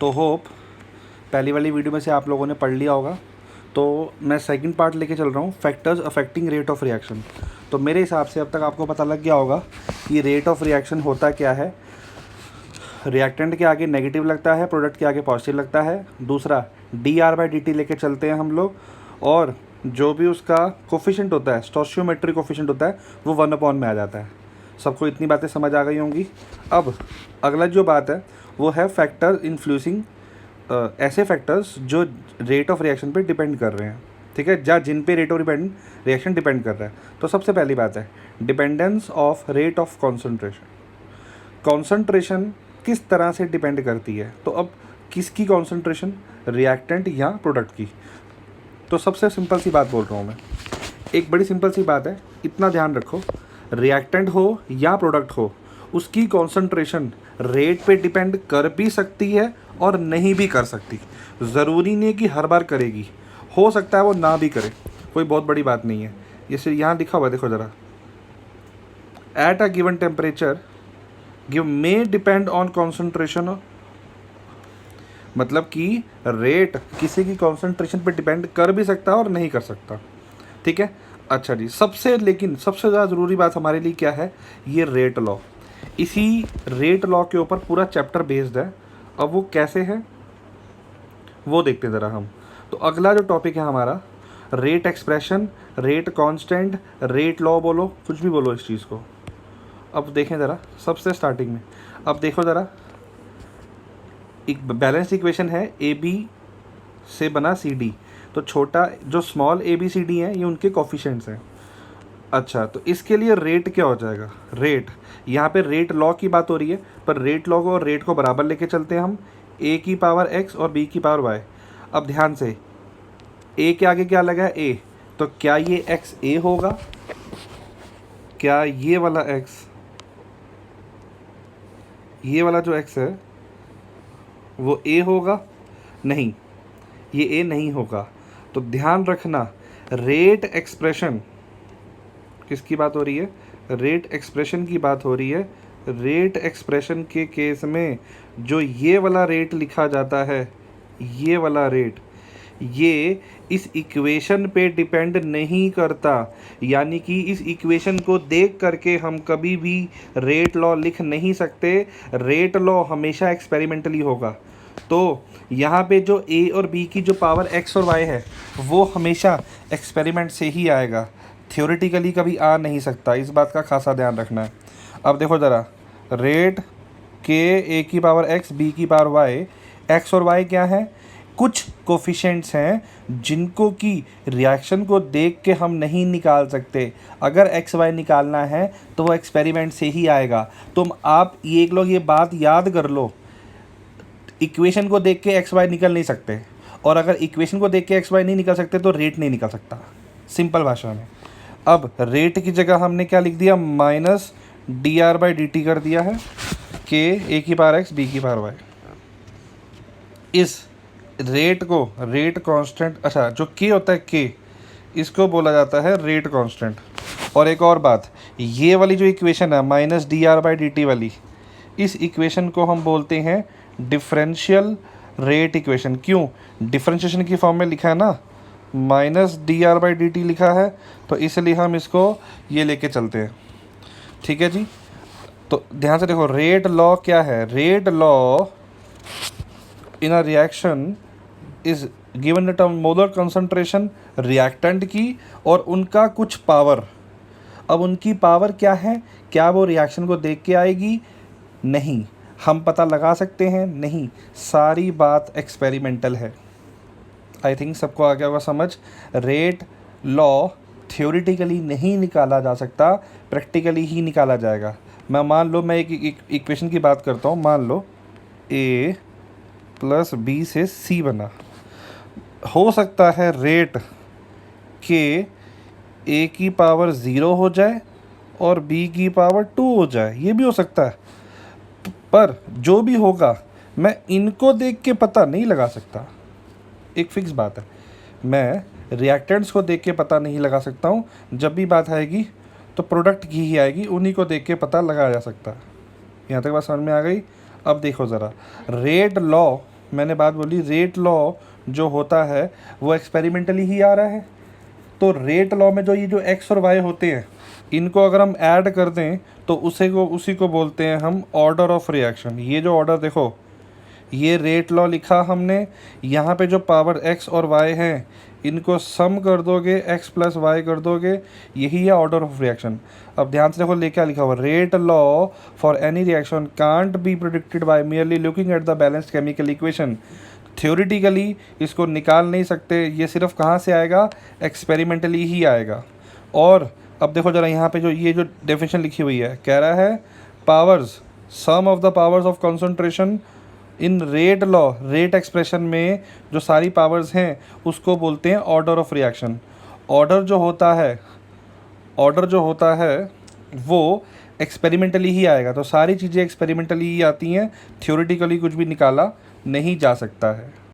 तो होप पहली वाली वीडियो में से आप लोगों ने पढ़ लिया होगा। तो मैं सेकंड पार्ट लेके चल रहा हूँ, factors affecting rate of reaction. तो मेरे हिसाब से अब तक आपको पता लग गया होगा कि रेट ऑफ रिएक्शन होता क्या है। रिएक्टेंट के आगे नेगेटिव लगता है, प्रोडक्ट के आगे पॉजिटिव लगता है। दूसरा dR/dt लेके चलते हैं हम लोग, और जो भी उसका कोफिशिएंट होता है, स्टोइचियोमेट्रिक कोफिशिएंट होता है, वो 1/, में आ जाता है। सबको इतनी बातें समझ आ गई होंगी। अब अगला जो बात है वो है फैक्टर इन्फ्लुएंसिंग, ऐसे फैक्टर्स जो रेट ऑफ रिएक्शन पे डिपेंड कर रहे हैं, ठीक है, जिन पे रेट ऑफ रिएक्शन डिपेंड कर रहा है। तो सबसे पहली बात है dependence of rate of concentration. Concentration किस तरह से डिपेंड करती है? तो अब किसकी कॉन्सेंट्रेशन, रिएक्टेंट या प्रोडक्ट की? तो सबसे सिंपल सी बात बोल रहा हूँ मैं, एक बड़ी सिंपल सी बात है, इतना ध्यान रखो, रिएक्टेंट हो या प्रोडक्ट हो, उसकी कॉन्सेंट्रेशन रेट पे डिपेंड कर भी सकती है और नहीं भी कर सकती। ज़रूरी नहीं कि हर बार करेगी, हो सकता है वो ना भी करे, कोई बहुत बड़ी बात नहीं है। ये सिर्फ यहाँ लिखा हुआ है, देखो ज़रा, at a given temperature give me depend on concentration, मतलब कि रेट किसी की कॉन्सेंट्रेशन पे डिपेंड कर भी सकता है और नहीं कर सकता, ठीक है। अच्छा जी, लेकिन सबसे ज़्यादा ज़रूरी बात हमारे लिए क्या है, ये रेट लॉ। इसी रेट लॉ के ऊपर पूरा चैप्टर बेस्ड है। अब वो कैसे है वो देखते हैं ज़रा हम। तो अगला जो टॉपिक है हमारा, rate expression, rate constant, rate law, बोलो कुछ भी बोलो इस चीज़ को। अब देखें ज़रा सबसे स्टार्टिंग में, अब देखो ज़रा, एक बैलेंस इक्वेशन है ए बी से बना सी डी। तो छोटा जो small A B C D है ये उनके कोफिशिएंट्स हैं। अच्छा, तो इसके लिए रेट क्या हो जाएगा? रेट, यहाँ पे रेट लॉ की बात हो रही है, पर रेट लॉ को और रेट को बराबर लेके चलते हैं हम, ए की पावर x और b की पावर y। अब ध्यान से, a के आगे क्या लगा है? a, तो क्या ये x a होगा? क्या ये वाला x, ये वाला जो x है वो a होगा? नहीं, ये a नहीं होगा। तो ध्यान रखना, रेट एक्सप्रेशन किसकी बात हो रही है? रेट एक्सप्रेशन की बात हो रही है। रेट एक्सप्रेशन के केस में जो ये वाला रेट लिखा जाता है, ये वाला रेट, ये इस इक्वेशन पे डिपेंड नहीं करता। यानी कि इस इक्वेशन को देख करके हम कभी भी रेट लॉ लिख नहीं सकते। रेट लॉ हमेशा एक्सपेरिमेंटली होगा। तो यहाँ पे जो a और b की जो पावर x और y है वो हमेशा एक्सपेरिमेंट से ही आएगा, थ्योरेटिकली कभी आ नहीं सकता। इस बात का खासा ध्यान रखना है। अब देखो ज़रा, रेट के a की पावर x, b की पावर y, x और y क्या है? कुछ कोफिशिएंट्स हैं जिनको कि रिएक्शन को देख के हम नहीं निकाल सकते। अगर एक्स वाई निकालना है तो वो एक्सपेरिमेंट से ही आएगा। तुम आप ये एक लोग ये बात याद कर लो, इक्वेशन को देख के एक्स वाई निकल नहीं सकते, और अगर इक्वेशन को देख के एक्स वाई नहीं निकल सकते तो रेट नहीं निकल सकता, सिंपल भाषा में। अब रेट की जगह हमने क्या लिख दिया? माइनस dR/dt कर दिया है, के a की पावर x, b की पावर y। इस रेट को रेट कांस्टेंट, अच्छा जो k होता है k, इसको बोला जाता है रेट कांस्टेंट। और एक और बात, ये वाली जो इक्वेशन है माइनस dR/dt वाली, इस इक्वेशन को हम बोलते हैं डिफरेंशियल रेट इक्वेशन। क्यों? डिफरेंशिएशन की फॉर्म में लिखा है ना, माइनस dR/dt लिखा है, तो इसलिए हम इसको ये लेके चलते हैं, ठीक है जी। तो ध्यान से देखो, रेट लॉ क्या है? Rate law in a reaction is given the term molar concentration reactant की और उनका कुछ पावर। अब उनकी पावर क्या है? क्या वो रिएक्शन को देख के आएगी? नहीं। हम पता लगा सकते हैं? नहीं। सारी बात एक्सपेरिमेंटल है। आई थिंक सबको आ गया होगा समझ। रेट लॉ थ्योरेटिकली नहीं निकाला जा सकता, प्रैक्टिकली ही निकाला जाएगा। मैं मान लो, मैं एक इक्वेशन की बात करता हूँ। मान लो a प्लस b से c बना, हो सकता है रेट के a की पावर 0 हो जाए और b की पावर 2 हो जाए, ये भी हो सकता है। पर जो भी होगा मैं इनको देख के पता नहीं लगा सकता, एक फिक्स बात है। मैं रिएक्टेंट्स को देख के पता नहीं लगा सकता हूँ। जब भी बात आएगी तो प्रोडक्ट की ही आएगी, उन्हीं को देख के पता लगाया जा सकता है। यहाँ तक बात समझ में आ गई? अब देखो ज़रा, रेट लॉ मैंने बात बोली, रेट लॉ जो होता है वो एक्सपेरिमेंटली ही आ रहा है। तो रेट लॉ में जो ये जो एक्स और वाई होते हैं, इनको अगर हम ऐड कर दें तो उसी को बोलते हैं हम ऑर्डर ऑफ रिएक्शन। ये जो ऑर्डर देखो, ये रेट लॉ लिखा हमने, यहाँ पे जो पावर x और y हैं इनको सम कर दोगे, x प्लस वाई कर दोगे, यही है ऑर्डर ऑफ रिएक्शन। अब ध्यान से देखो ले क्या लिखा हुआ, rate law for any reaction can't be predicted by merely looking at the balanced chemical equation. Theoretically इसको निकाल नहीं सकते, ये सिर्फ कहाँ से आएगा, एक्सपेरिमेंटली ही आएगा। और अब देखो ज़रा यहाँ पे जो ये जो डेफिनेशन लिखी हुई है, कह रहा है powers, sum of the powers of concentration in rate law, rate expression में जो सारी पावर्स हैं उसको बोलते हैं ऑर्डर ऑफ रिएक्शन। ऑर्डर जो होता है वो एक्सपेरिमेंटली ही आएगा। तो सारी चीज़ें एक्सपेरिमेंटली ही आती हैं, थ्योरेटिकली कुछ भी निकाला नहीं जा सकता है।